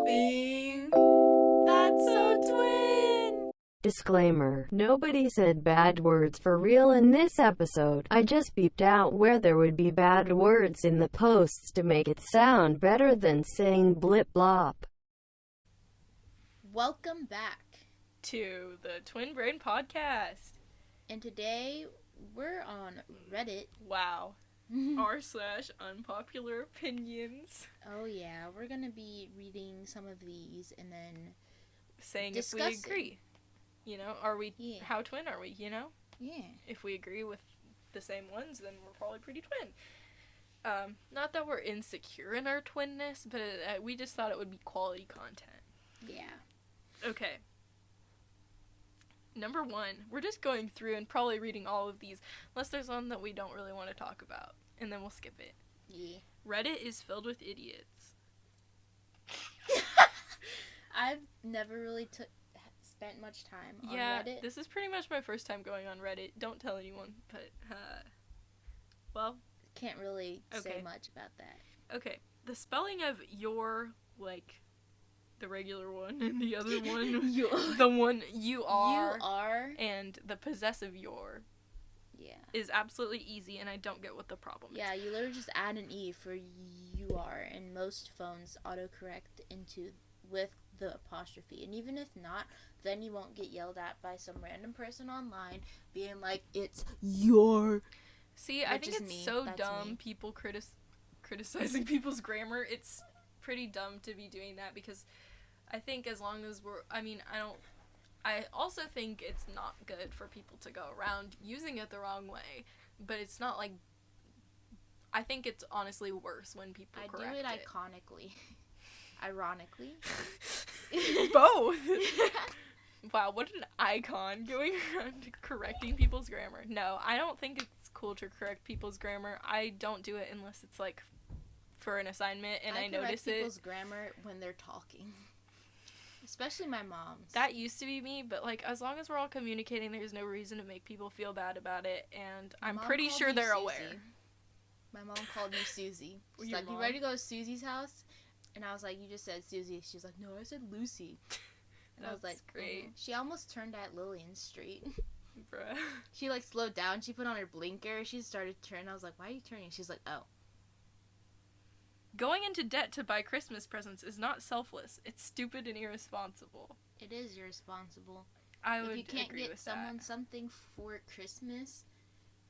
something that's so twin. Disclaimer: nobody said bad words for real in this episode. I just beeped out where there would be bad words in the posts to make it sound better than saying blip blop. Welcome back. To the Twin Brain Podcast. And today we're on Reddit. Wow. r/unpopular opinions. Oh yeah, we're gonna be reading some of these and then saying discussing. if we agree. You know, are we, how twin are we, you know? Yeah. If we agree with the same ones, then we're probably pretty twin. Not that we're insecure in our twinness, but we just thought it would be quality content. Yeah. Okay. Number 1, we're just going through and probably reading all of these, unless there's one that we don't really want to talk about, and then we'll skip it. Yeah. Reddit is filled with idiots. I've never really spent much time on Reddit. Yeah, this is pretty much my first time going on Reddit. Don't tell anyone, but, well. Can't really say much about that. Okay, the spelling of your, like, the regular one, and the other one, the one you are, and the possessive your, is absolutely easy, and I don't get what the problem is. Yeah, you literally just add an E for you are, and most phones autocorrect with the apostrophe, and even if not, then you won't get yelled at by some random person online being like, it's your. See, I think it's so dumb, people criticizing people's grammar. It's pretty dumb to be doing that, because I think as long as I also think it's not good for people to go around using it the wrong way, but it's not like, I think it's honestly worse when people correct it. I do it iconically. Ironically. Both. Wow, what an icon going around correcting people's grammar. No, I don't think it's cool to correct people's grammar. I don't do it unless it's like for an assignment and I notice it. I correct people's grammar when they're talking. Especially my mom's. That used to be me, but like as long as we're all communicating, there's no reason to make people feel bad about it, and I'm pretty sure they're aware. My mom called me Susie. She's like, you ready to go to Susie's house? And I was like, you just said Susie. She's like, no, I said Lucy. And I was like, great. She almost turned at Lillian Street. Bruh. She like slowed down. She put on her blinker. She started turning. I was like, why are you turning? She's like, oh. Going into debt to buy Christmas presents is not selfless. It's stupid and irresponsible. It is irresponsible. I would agree with that. If you can't get someone that. Something for Christmas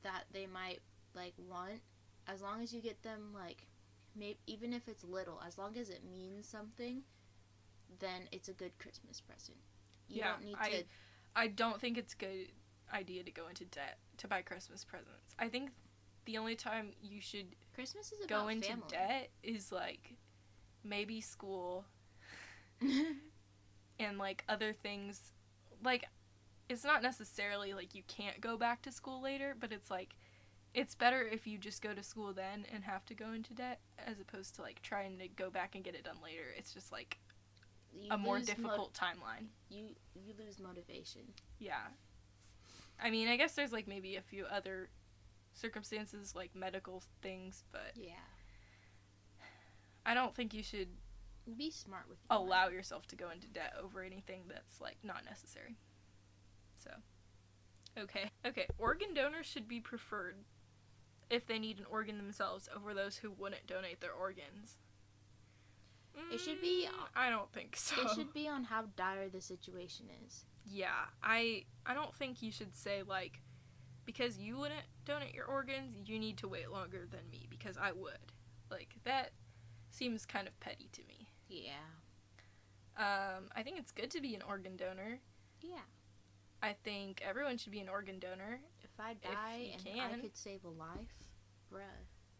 that they might like want, as long as you get them like, maybe even if it's little, as long as it means something, then it's a good Christmas present. You don't need to. I don't think it's a good idea to go into debt to buy Christmas presents. I think the only time you should Christmas is go about into family. debt is like maybe school and like other things. Like, it's not necessarily like you can't go back to school later, but it's like it's better if you just go to school then and have to go into debt as opposed to like trying to go back and get it done later. It's just like a more difficult timeline. You lose motivation. Yeah. I mean, I guess there's like maybe a few other circumstances like medical things, but I don't think you should be smart with allow yourself to go into debt over anything that's like not necessary. So, okay, organ donors should be preferred if they need an organ themselves over those who wouldn't donate their organs. It should be. I don't think so. It should be on how dire the situation is. Yeah, I don't think you should say like, because you wouldn't donate your organs, you need to wait longer than me because I would. Like, that seems kind of petty to me. Yeah. I think it's good to be an organ donor. Yeah. I think everyone should be an organ donor. If I die and I could save a life, bruh,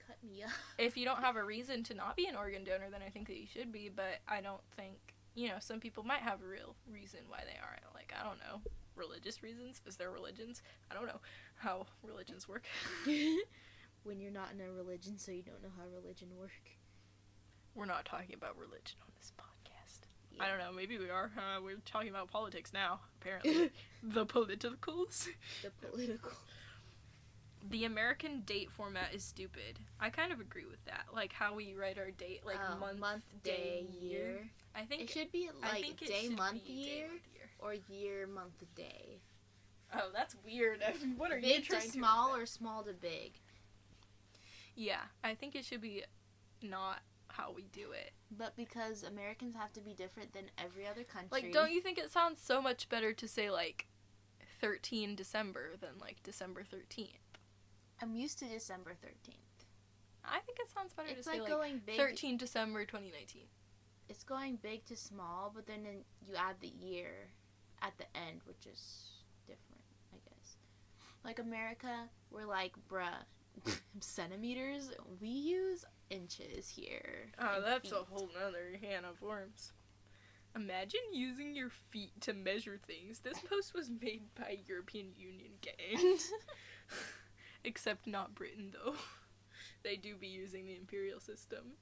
cut me up. If you don't have a reason to not be an organ donor, then I think that you should be, but I don't think, some people might have a real reason why they aren't. Like, I don't know, religious reasons? Is there religions? I don't know how religions work. When you're not in a religion, so you don't know how religion work. We're not talking about religion on this podcast. Yeah. I don't know, maybe we are. We're talking about politics now, apparently. The politicals. The political. the American date format is stupid. I kind of agree with that. Like, how we write our date, like, month, day, year. I think it should be, like, day, month, year, or year, month, day. Oh, that's weird. What are big you trying to Big to small or small to big? Yeah, I think it should be not how we do it. But because Americans have to be different than every other country. Like, don't you think it sounds so much better to say, like, 13 December than, like, December 13th? I'm used to December 13th. I think it sounds better to say, like, going big, 13 December 2019. It's going big to small, but then you add the year at the end, which is different, I guess. Like, America, we're like, bruh, centimeters? We use inches here. Oh, that's feet. A whole nother can of worms. Imagine using your feet to measure things. This post was made by European Union gang. Except not Britain, though. They do be using the imperial system.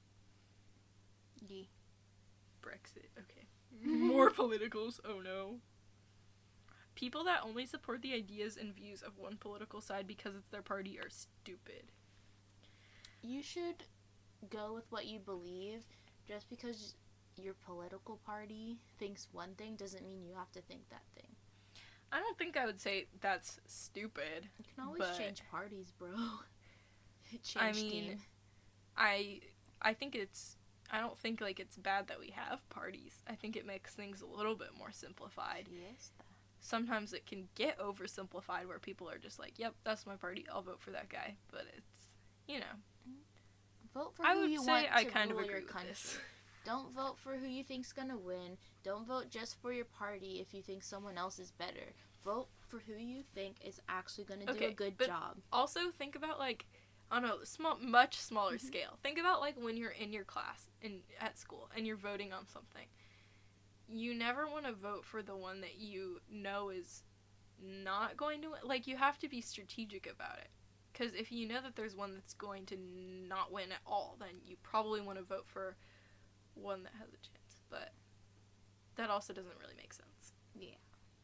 Yeah. Brexit. Okay. More politicals. Oh no. People that only support the ideas and views of one political side because it's their party are stupid. You should go with what you believe. Just because your political party thinks one thing doesn't mean you have to think that thing. I don't think I would say that's stupid. You can always change parties, bro. Change scheme. I think it's... I don't think, like, it's bad that we have parties. I think it makes things a little bit more simplified. Yes. Sometimes it can get oversimplified where people are just like, yep, that's my party, I'll vote for that guy. But it's, you know. Vote for who you want to rule your country. This. Don't vote for who you think's gonna win. Don't vote just for your party if you think someone else is better. Vote for who you think is actually gonna do a good job. Also, think about, like, on a much smaller scale. Think about, like, when you're in your class at school and you're voting on something. You never want to vote for the one that you know is not going to win. Like, you have to be strategic about it. Because if you know that there's one that's going to not win at all, then you probably want to vote for one that has a chance. But that also doesn't really make sense. Yeah.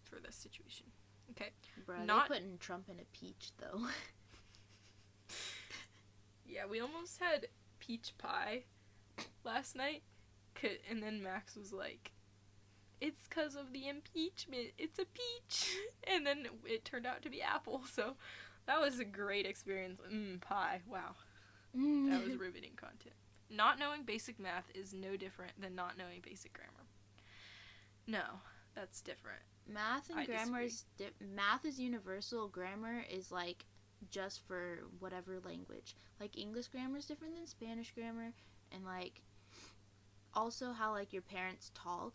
For this situation. Okay. Bro, they're putting Trump in a peach, though. Yeah, we almost had peach pie last night. And then Max was like, it's because of the impeachment. It's a peach. And then it turned out to be apple. So that was a great experience. Pie. Wow. That was riveting content. Not knowing basic math is no different than not knowing basic grammar. No, that's different. Math and grammar is... math is universal. Grammar is, like, just for whatever language. Like, English grammar is different than Spanish grammar. And, like, also how, like, your parents talk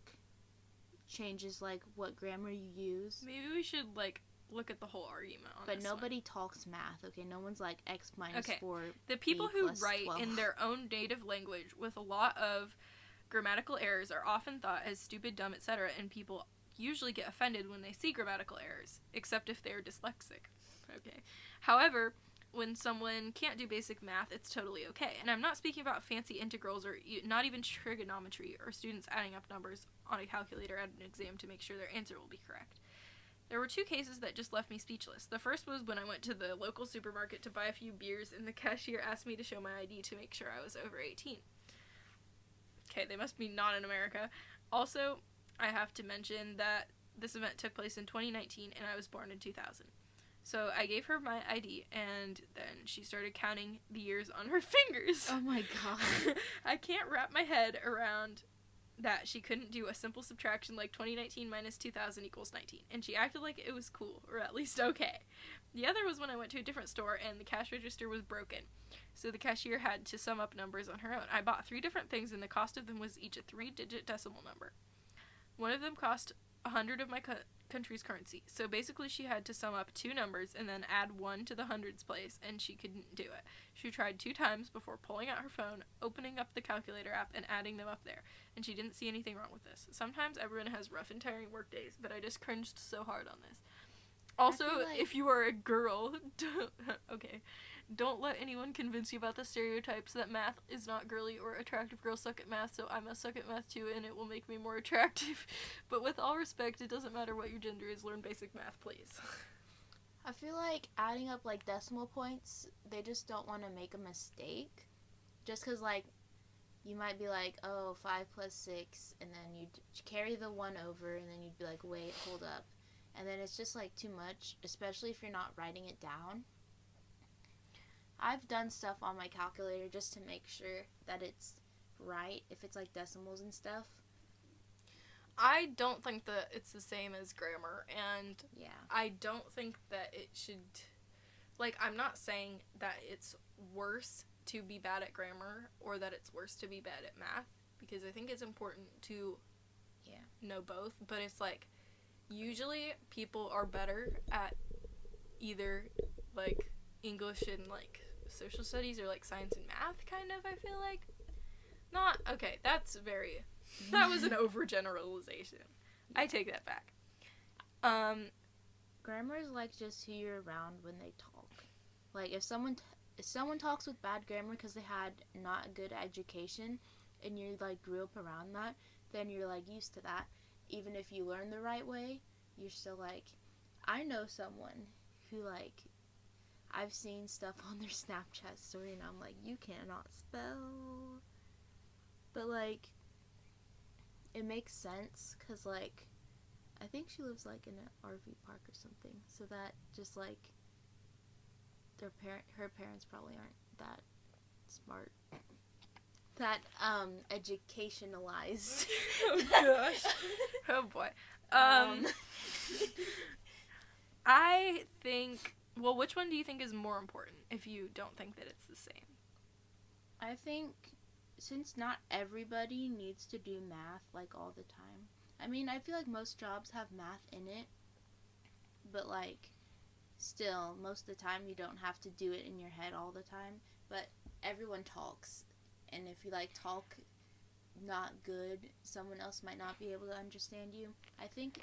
changes, like, what grammar you use. Maybe we should, like, look at the whole argument on but this nobody one. Talks math, okay? No one's like X minus 4. The people who write 12. In their own native language with a lot of grammatical errors are often thought as stupid, dumb, etc., and people usually get offended when they see grammatical errors, except if they're dyslexic. Okay. However, when someone can't do basic math, it's totally okay. And I'm not speaking about fancy integrals or not even trigonometry or students adding up numbers on a calculator at an exam to make sure their answer will be correct. There were 2 cases that just left me speechless. The first was when I went to the local supermarket to buy a few beers and the cashier asked me to show my ID to make sure I was over 18. Okay, they must be not in America. Also, I have to mention that this event took place in 2019 and I was born in 2000. So I gave her my ID and then she started counting the years on her fingers. Oh my god. I can't wrap my head around that she couldn't do a simple subtraction like 2019 minus 2000 equals 19. And she acted like it was cool, or at least okay. The other was when I went to a different store and the cash register was broken. So the cashier had to sum up numbers on her own. I bought 3 different things and the cost of them was each a 3-digit decimal number. One of them cost 100 of my country's currency. So basically she had to sum up 2 numbers and then add 1 to the hundreds place, and she couldn't do it. She tried 2 times before pulling out her phone, opening up the calculator app, and adding them up there. And she didn't see anything wrong with this. Sometimes everyone has rough and tiring work days, but I just cringed so hard on this. Also, if you are a girl, don't let anyone convince you about the stereotypes that math is not girly or attractive girls suck at math, so I must suck at math too, and it will make me more attractive. But with all respect, it doesn't matter what your gender is, learn basic math, please. I feel like adding up, like, decimal points, they just don't want to make a mistake. Just because, like, you might be like, oh, 5 plus 6, and then you'd carry the 1 over, and then you'd be like, wait, hold up. And then it's just, like, too much, especially if you're not writing it down. I've done stuff on my calculator just to make sure that it's right, if it's, like, decimals and stuff. I don't think that it's the same as grammar, and yeah. I don't think that it should, like, I'm not saying that it's worse to be bad at grammar or that it's worse to be bad at math, because I think it's important to know both, but it's like, usually people are better at either, like, English and, like, social studies or, like, science and math, kind of, I feel like. Not, okay, that was an overgeneralization. Yeah. I take that back. Grammar is, like, just who you're around when they talk. Like, if someone talks with bad grammar because they had not a good education and you, like, grew up around that, then you're, like, used to that. Even if you learn the right way, you're still, like, I know someone who, like, I've seen stuff on their Snapchat story and I'm like, you cannot spell. But, like, it makes sense because, like, I think she lives, like, in an RV park or something. So that just, like, her parents probably aren't that smart. That, educationalized. Oh, gosh. Oh, boy. I think, well, which one do you think is more important if you don't think that it's the same? I think since not everybody needs to do math, like, all the time. I mean, I feel like most jobs have math in it, but, like, still, most of the time you don't have to do it in your head all the time, but everyone talks, and if you, like, talk not good, someone else might not be able to understand you. I think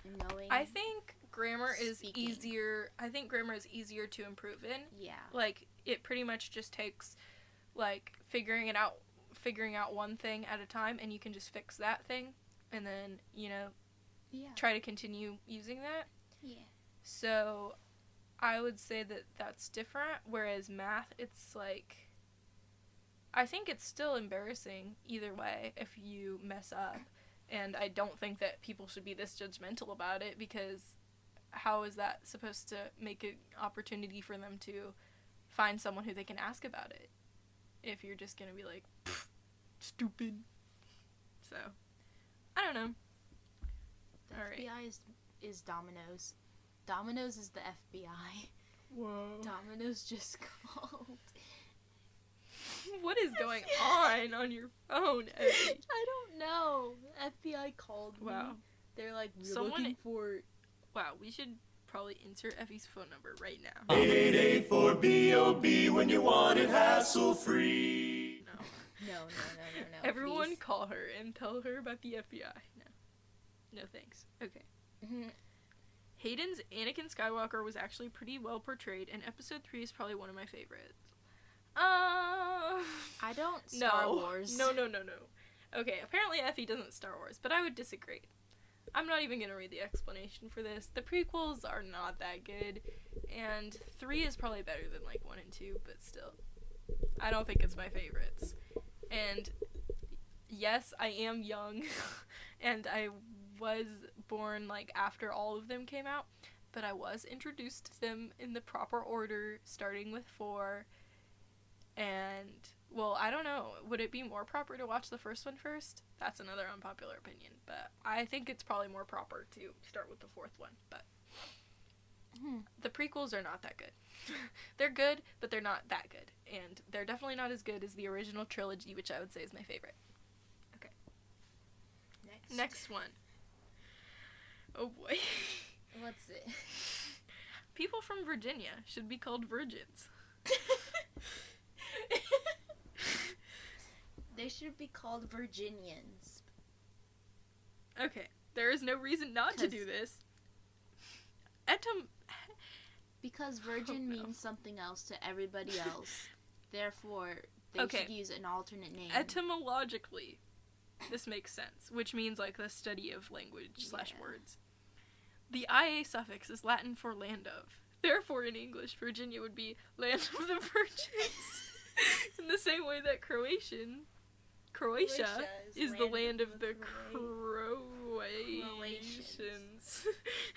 grammar is easier. I think grammar is easier to improve in. Yeah. Like, it pretty much just takes, like, figuring out one thing at a time, and you can just fix that thing, and then, try to continue using that. Yeah. So, I would say that that's different, whereas math, it's, like, I think it's still embarrassing either way if you mess up, and I don't think that people should be this judgmental about it, because how is that supposed to make an opportunity for them to find someone who they can ask about it if you're just gonna be like, stupid. So, I don't know. The FBI is Domino's. Domino's is the FBI. Whoa. Domino's just called. What is going on your phone, Effie? I don't know. FBI called me. Wow. They're like, we're looking for... Wow, we should probably insert Effie's phone number right now. 884-BOB when you want it hassle-free. No. Everyone please. Call her and tell her about the FBI. No thanks. Okay. Mm-hmm. Hayden's Anakin Skywalker was actually pretty well portrayed, and episode 3 is probably one of my favorites. I don't Star Wars. No. Okay, apparently Effie doesn't Star Wars, but I would disagree. I'm not even gonna read the explanation for this. The prequels are not that good, and 3 is probably better than, like, 1 and 2, but still. I don't think it's my favorites. And yes, I am young, and I was born, like, after all of them came out, but I was introduced to them in the proper order, starting with 4, and, well, I don't know, would it be more proper to watch the first one first? That's another unpopular opinion, but I think it's probably more proper to start with the 4th one, but the prequels are not that good. They're good, but they're not that good, and they're definitely not as good as the original trilogy, which I would say is my favorite. Okay. Next one. Oh boy. What's it? People from Virginia should be called virgins. They should be called Virginians. Okay, there is no reason not to do this. Because virgin means something else to everybody else. Therefore, they should use an alternate name. Etymologically, this makes sense, which means, like, the study of language / words. The IA suffix is Latin for land of. Therefore, in English, Virginia would be land of the virgins. In the same way that Croatia is the land of the Croatians.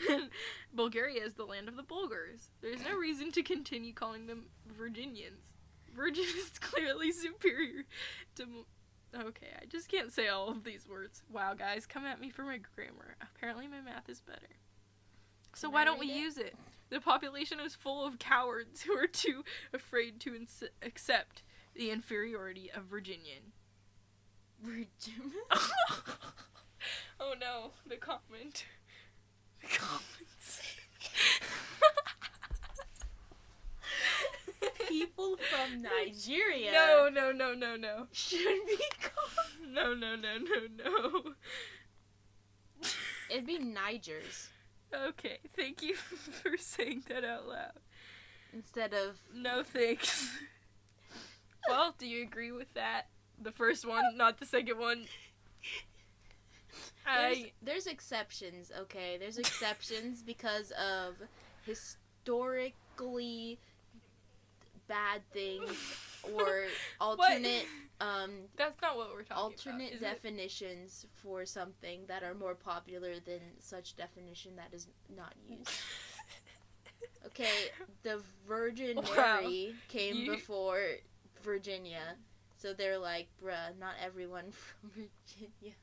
And Bulgaria is the land of the Bulgars. There's no reason to continue calling them Virginians. Virgin is clearly superior to... Okay, I just can't say all of these words. Wow, guys, come at me for my grammar. Apparently my math is better. So why don't we use it? The population is full of cowards who are too afraid to accept the inferiority of Virginian. Oh no, the comment. The comments. People from Nigeria. No. Should be called. No. It'd be Nigers. Okay, thank you for saying that out loud. Instead of... No thanks. Well, do you agree with that? The first one, not the second one. There's exceptions, okay? There's exceptions because of historically bad things or alternate that's not what we're talking alternate about, definitions for something that are more popular than such definition that is not used. Okay, the Virgin Mary came before Virginia, so they're like, bruh, not everyone from Virginia.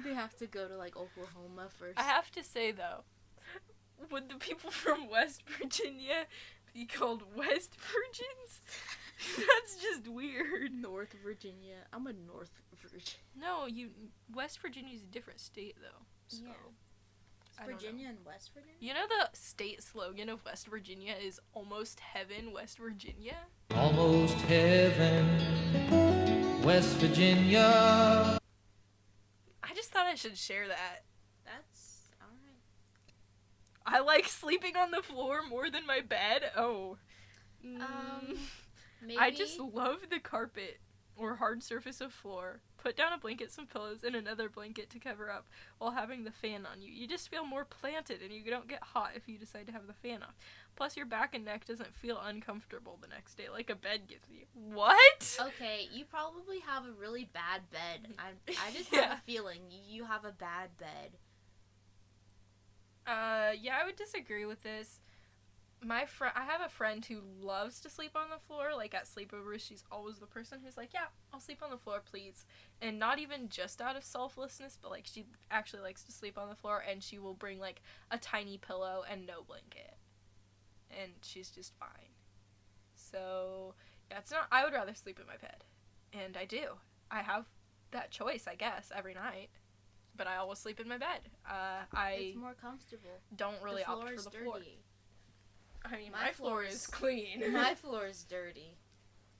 They have to go to like Oklahoma first. I have to say though, would the people from West Virginia be called West Virgins? That's just weird. North Virginia. I'm a North Virgin. No, West Virginia's a different state though. So yeah. Virginia and West Virginia? You know the state slogan of West Virginia is almost heaven, West Virginia? Almost heaven, West Virginia. I just thought I should share that. That's alright. I like sleeping on the floor more than my bed. Oh. Maybe. I just love the carpet or hard surface of floor. Put down a blanket, some pillows, and another blanket to cover up while having the fan on you. You just feel more planted and you don't get hot if you decide to have the fan off. Plus, your back and neck doesn't feel uncomfortable the next day like a bed gives you. What? Okay, you probably have a really bad bed. I just have a feeling you have a bad bed. Yeah, I would disagree with this. I have a friend who loves to sleep on the floor. Like at sleepovers, she's always the person who's like, yeah, I'll sleep on the floor, please. And not even just out of selflessness, but like she actually likes to sleep on the floor, and she will bring like a tiny pillow and no blanket. And she's just fine. So, yeah, I would rather sleep in my bed. And I do. I have that choice, I guess, every night. But I always sleep in my bed. It's more comfortable. Don't really opt for the floor. Dirty. I mean, my floor is clean. My floor is dirty.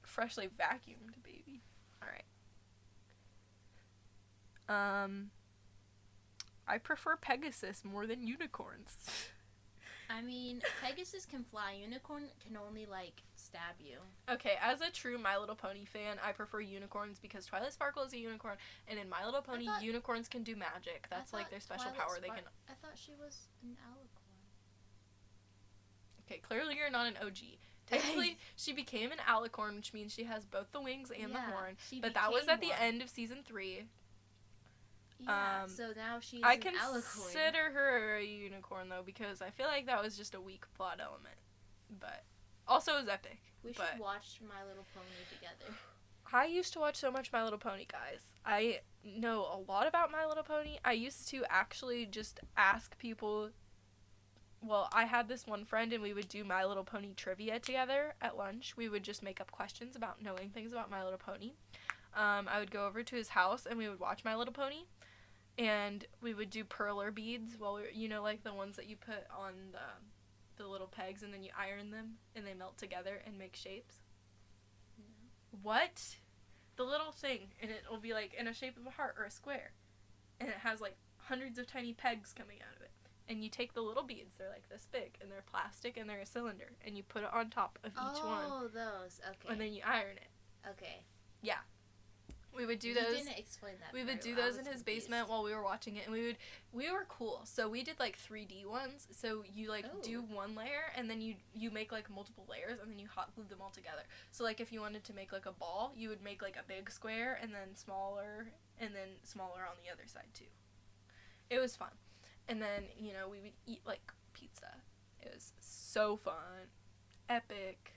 Freshly vacuumed, baby. Alright. I prefer Pegasus more than unicorns. I mean, Pegasus can fly. Unicorn can only, like, stab you. Okay, as a true My Little Pony fan, I prefer unicorns because Twilight Sparkle is a unicorn, and in My Little Pony, unicorns can do magic. That's, like, their special power. They can... I thought she was an alicorn. Okay, clearly you're not an OG. Technically, she became an alicorn, which means she has both the wings and the horn. But that was at the end of season 3. Yeah, so now she's I an alicorn. consider her a unicorn, though, because I feel like that was just a weak plot element. But also it was epic. We should watch My Little Pony together. I used to watch so much My Little Pony, guys. I know a lot about My Little Pony. I used to actually just ask people... Well, I had this one friend, and we would do My Little Pony trivia together at lunch. We would just make up questions about knowing things about My Little Pony. I would go over to his house, and we would watch My Little Pony. And we would do perler beads while like the ones that you put on the little pegs, and then you iron them, and they melt together and make shapes. No. What? The little thing, and it'll be like in a shape of a heart or a square. And it has like hundreds of tiny pegs coming out of it. And you take the little beads, they're like this big, and they're plastic, and they're a cylinder, and you put it on top of each one. Oh, those, okay. And then you iron it. Okay. Yeah. We would do those. You didn't explain that. We would do those in his basement while we were watching it, and we were cool. So we did like 3D ones. So you like do one layer, and then you make like multiple layers, and then you hot glue them all together. So like if you wanted to make like a ball, you would make like a big square, and then smaller on the other side too. It was fun. And then, we would eat like pizza. It was so fun. Epic.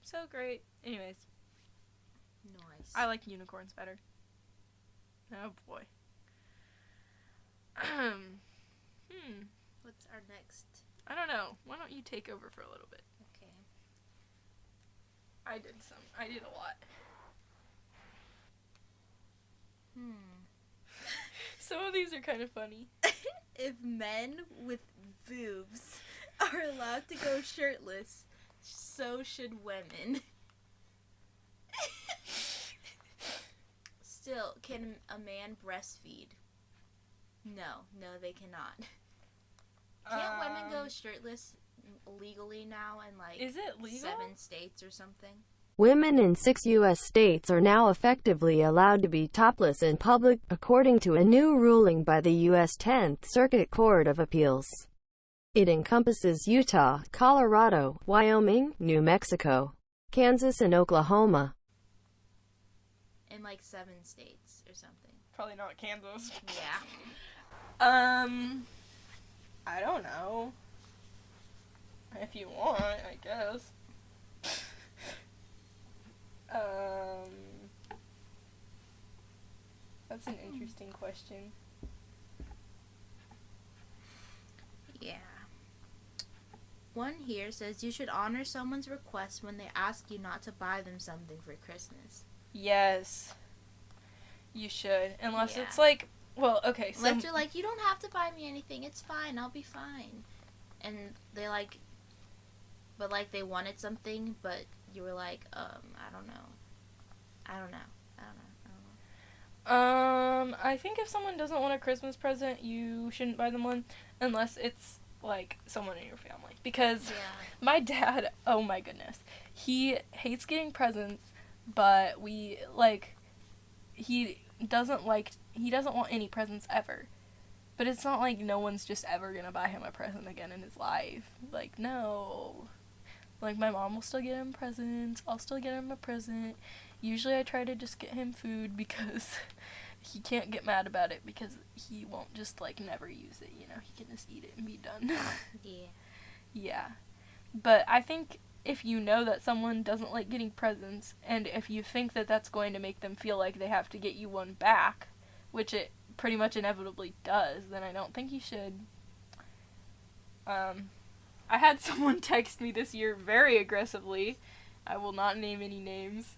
So great. Anyways. Nice. I like unicorns better. Oh boy. What's our next? I don't know. Why don't you take over for a little bit? Okay. I did a lot. Some of these are kind of funny. If men with boobs are allowed to go shirtless, so should women. Still, can a man breastfeed? No, they cannot. Can't women go shirtless legally now in like is it legal? 7 states or something? Women in 6 U.S. states are now effectively allowed to be topless in public, according to a new ruling by the U.S. 10th Circuit Court of Appeals. It encompasses Utah, Colorado, Wyoming, New Mexico, Kansas, and Oklahoma. In like 7 states or something. Probably not Kansas. Yeah. I don't know. If you want, I guess. That's an interesting question. Yeah. One here says you should honor someone's request when they ask you not to buy them something for Christmas. Yes. You should. Unless it's like, well, okay, so... Unless you're like, you don't have to buy me anything, it's fine, I'll be fine. And they like... But like, they wanted something, but you were like, I don't know. I think if someone doesn't want a Christmas present, you shouldn't buy them one, unless it's, like, someone in your family. Because my dad, oh my goodness, he hates getting presents, but he doesn't want any presents ever. But it's not like no one's just ever gonna buy him a present again in his life. Like, no. Like, my mom will still get him presents, I'll still get him a present. Usually I try to just get him food because he can't get mad about it because he won't just, like, never use it, He can just eat it and be done. Yeah. Yeah. But I think if you know that someone doesn't like getting presents, and if you think that that's going to make them feel like they have to get you one back, which it pretty much inevitably does, then I don't think you should. I had someone text me this year very aggressively. I will not name any names.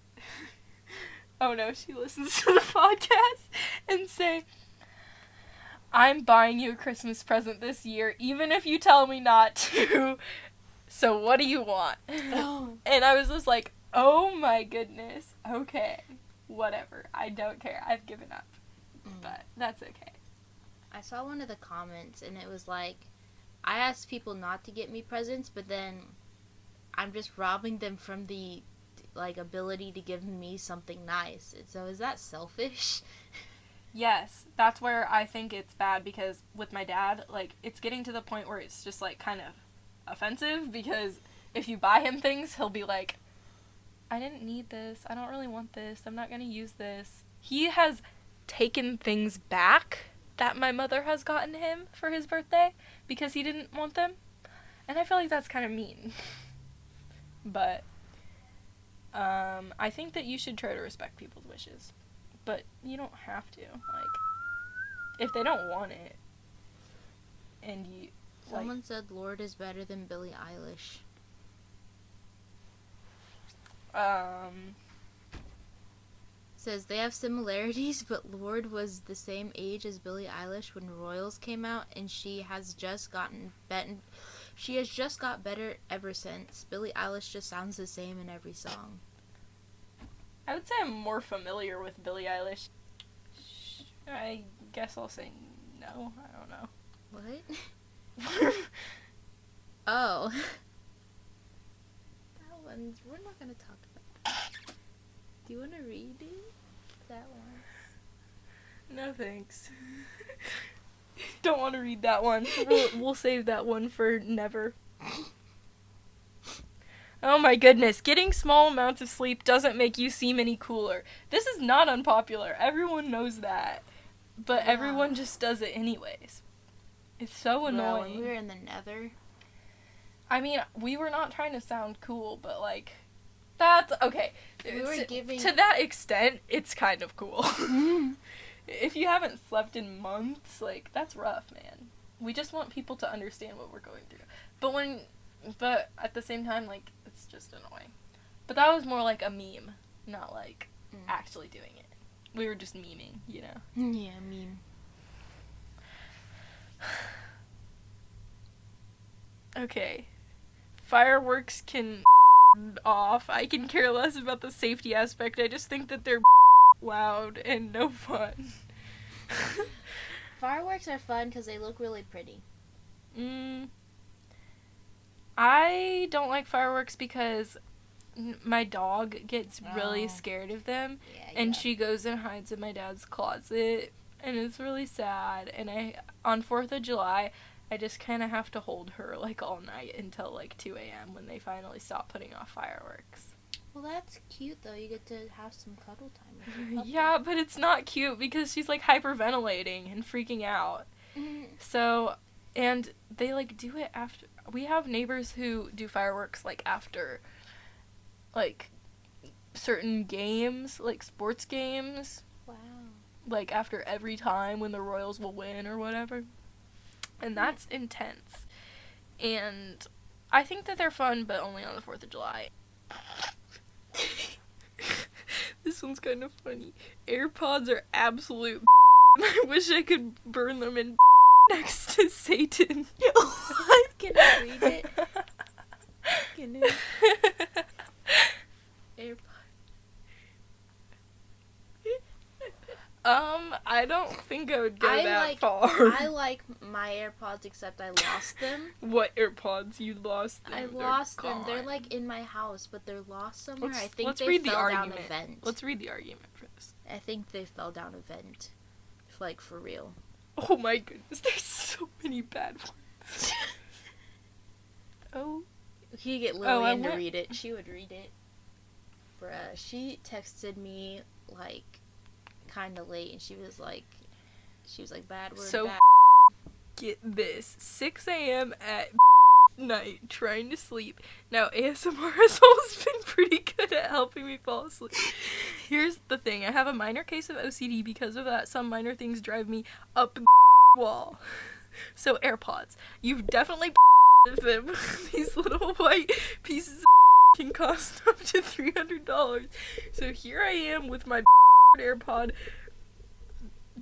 Oh no, she listens to the podcast, and say, I'm buying you a Christmas present this year, even if you tell me not to. So what do you want? Oh. And I was just like, oh my goodness. Okay. Whatever. I don't care. I've given up. But that's okay. I saw one of the comments, and it was like, I asked people not to get me presents, but then I'm just robbing them from the, like, ability to give me something nice. And so is that selfish? Yes. That's where I think it's bad, because with my dad, like, it's getting to the point where it's just, like, kind of offensive, because if you buy him things, he'll be like, I didn't need this. I don't really want this. I'm not going to use this. He has taken things back that my mother has gotten him for his birthday because he didn't want them. And I feel like that's kind of mean. But I think that you should try to respect people's wishes. But you don't have to. Like, if they don't want it, and you... Someone said Lorde is better than Billie Eilish. Says they have similarities, but Lorde was the same age as Billie Eilish when Royals came out, and she has just got better ever since. Billie Eilish just sounds the same in every song. I would say I'm more familiar with Billie Eilish. I guess I'll say no. I don't know. What? Oh. That one's... We're not going to talk about that. Do you want to read it? That one. No thanks. Don't want to read that one. We'll save that one for never. Oh my goodness, getting small amounts of sleep doesn't make you seem any cooler. This is not unpopular. Everyone knows that. But everyone just does it anyways. It's so annoying. When we were in the Nether. I mean, we were not trying to sound cool, but like, that's okay. To that extent, it's kind of cool. If you haven't slept in months, like, that's rough, man. We just want people to understand what we're going through. But at the same time, like, it's just annoying. But that was more like a meme, not like actually doing it. We were just memeing, you know? Yeah, meme. Okay. Fireworks can off. I can care less about the safety aspect. I just think that they're loud and no fun. Fireworks are fun because they look really pretty. I don't like fireworks because my dog gets really scared of them, and she goes and hides in my dad's closet, and it's really sad. And on 4th of July, I just kind of have to hold her like all night until like 2 a.m. when they finally stop putting off fireworks. Well, that's cute though. You get to have some cuddle time with your puppy. Yeah, but it's not cute because she's like hyperventilating and freaking out. So, and they like do it after. We have neighbors who do fireworks like after like certain games, like sports games. Wow. Like after every time when the Royals will win or whatever. And that's intense. And I think that they're fun, but only on the 4th of July. This one's kind of funny. AirPods are absolute I wish I could burn them in next to Satan. What? Can I read it? Can I? AirPods. I don't think I would go that far. I like my AirPods, except I lost them. What AirPods? You lost them? I lost them. They're like in my house, but they're lost somewhere. I think let's they read fell the down argument. a vent. Let's read the argument for this. I think they fell down a vent. Like, for real. Oh my goodness, there's so many bad ones. Oh. Can you get Lillian to read it? She would read it. Bruh, she texted me, like, kind of late, and she was like, bad word, so, bad. Get this. 6 a.m. at night, trying to sleep. Now, ASMR has always been pretty good at helping me fall asleep. Here's the thing. I have a minor case of OCD. Because of that, some minor things drive me up the wall. So, AirPods. You've definitely them. These little white pieces of can cost up to $300. So, here I am with my AirPod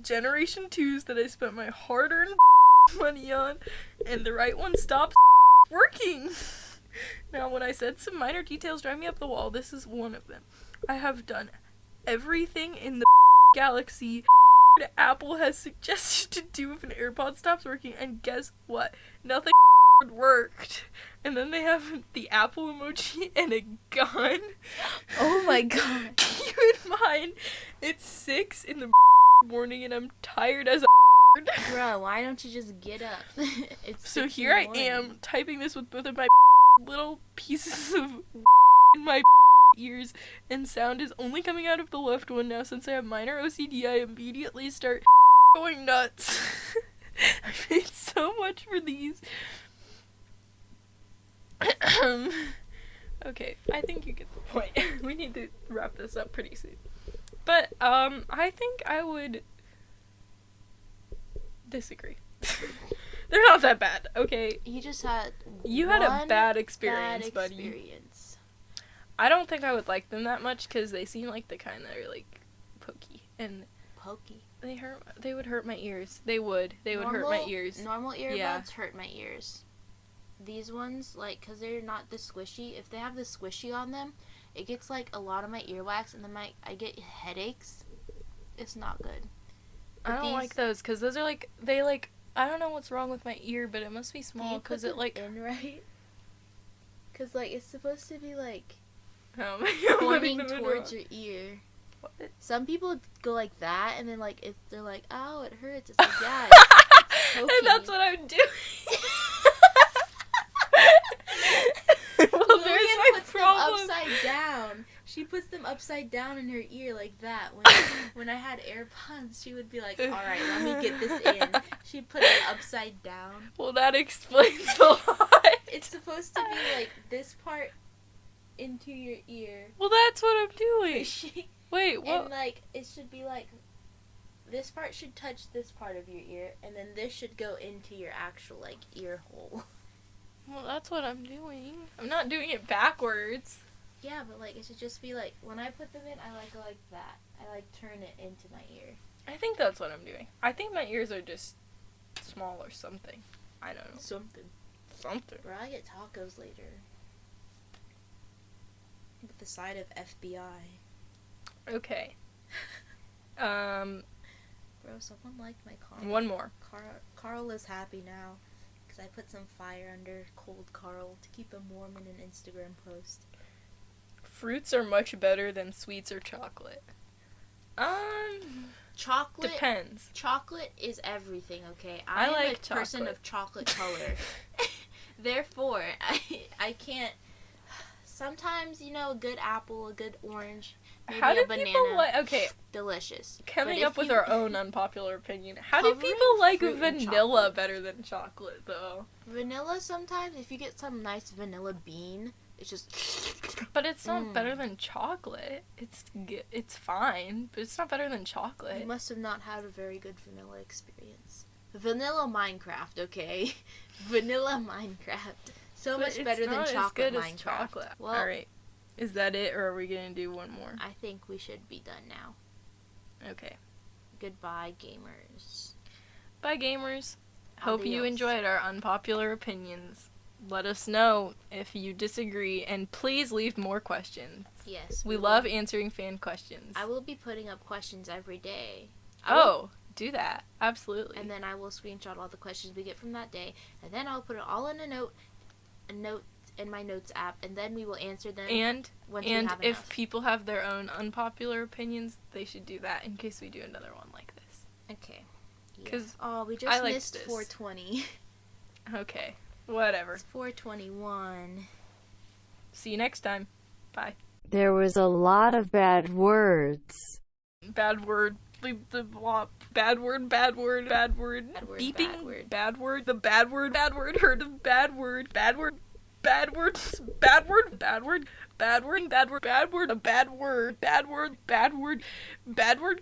Generation 2s that I spent my hard-earned money on, and the right one stops working. Now, when I said some minor details drive me up the wall, this is one of them. I have done everything in the galaxy Apple has suggested to do if an AirPod stops working, and guess what? Nothing worked. And then they have the Apple emoji and a gun. Oh my god. Keep in mind, it's 6 in the morning and I'm tired as a Bro, why don't you just get up? It's so here I am typing this with both of my little pieces of in my ears, and sound is only coming out of the left one now. Since I have minor OCD, I immediately start going nuts. I paid so much for these. Okay, I think you get the point. We need to wrap this up pretty soon. But, I think I would disagree. They're not that bad, okay? You just had You had a bad experience, buddy. Experience. I don't think I would like them that much because they seem like the kind that are, like, pokey. And pokey. They would hurt my ears. They would hurt my ears. Normal earbuds hurt my ears. These ones, like, because they're not the squishy, if they have the squishy on them, it gets, like, a lot of my earwax, and then I get headaches. It's not good. But I don't like those, because those are, like, I don't know what's wrong with my ear, but it must be small, because it, like... in right? Because, like, it's supposed to be, like, oh, pointing towards your ear. What? Some people go like that, and then like if they're like, "Oh, it hurts," it's like, yeah, it's And that's what I'm doing. Well, there's my puts problem. them upside down. She puts them upside down in her ear like that. When I had AirPods, she would be like, "All right, let me get this in." She put it upside down. Well, that explains a lot. It's supposed to be like this part into your ear. Well, that's what I'm doing. Wait, what? And like it should be like this part should touch this part of your ear, and then this should go into your actual like ear hole. Well, that's what I'm doing. I'm not doing it backwards. Yeah, but like it should just be like when I put them in, I like go like that. I like turn it into my ear. I think that's what I'm doing. I think my ears are just small or something. I don't know. Something. Bro, I get tacos later. With the side of FBI. Okay. Bro, someone liked my comment. One more. Carl is happy now. Because I put some fire under cold Carl to keep him warm in an Instagram post. Fruits are much better than sweets or chocolate. Chocolate. Depends. Chocolate is everything, okay? I I'm like a person chocolate. of chocolate color. Therefore, I can't. Sometimes, you know, a good apple, a good orange, maybe How do a banana. people like? Okay, Delicious. coming But up if with you- our own unpopular opinion. How do Covering people like fruit in vanilla chocolate. better than chocolate, though? Vanilla, sometimes, if you get some nice vanilla bean, it's just. But it's not better than chocolate. It's fine, but it's not better than chocolate. You must have not had a very good vanilla experience. Vanilla Minecraft, okay? Vanilla Minecraft. So But much it's better than not chocolate as good Minecraft. as chocolate. Well, All right, is that it, or are we gonna do one more? I think we should be done now. Okay. Goodbye, gamers. Bye, gamers. Hope you Adios. enjoyed our unpopular opinions. Let us know if you disagree, and please leave more questions. Yes. We will. love answering fan questions. I will be putting up questions every day. Oh, do that. Absolutely. And then I will screenshot all the questions we get from that day. And then I'll put it all in a note in my notes app. And then we will answer them and once we and have if enough. people have their own unpopular opinions, they should do that in case we do another one like this. Okay. Yeah. 'Cause Oh, we I just liked missed this. 420. Okay. Whatever. It's 421. See you next time. Bye. There was a lot of bad words. Bad word. Bad word. Bad word, Beeping. bad word. Bad word. The bad word. Bad word. Heard of bad word. Bad word. Bad word. Bad word. Bad word. Bad word. Bad word. Bad word. A bad word. Bad word. Bad word. Bad word.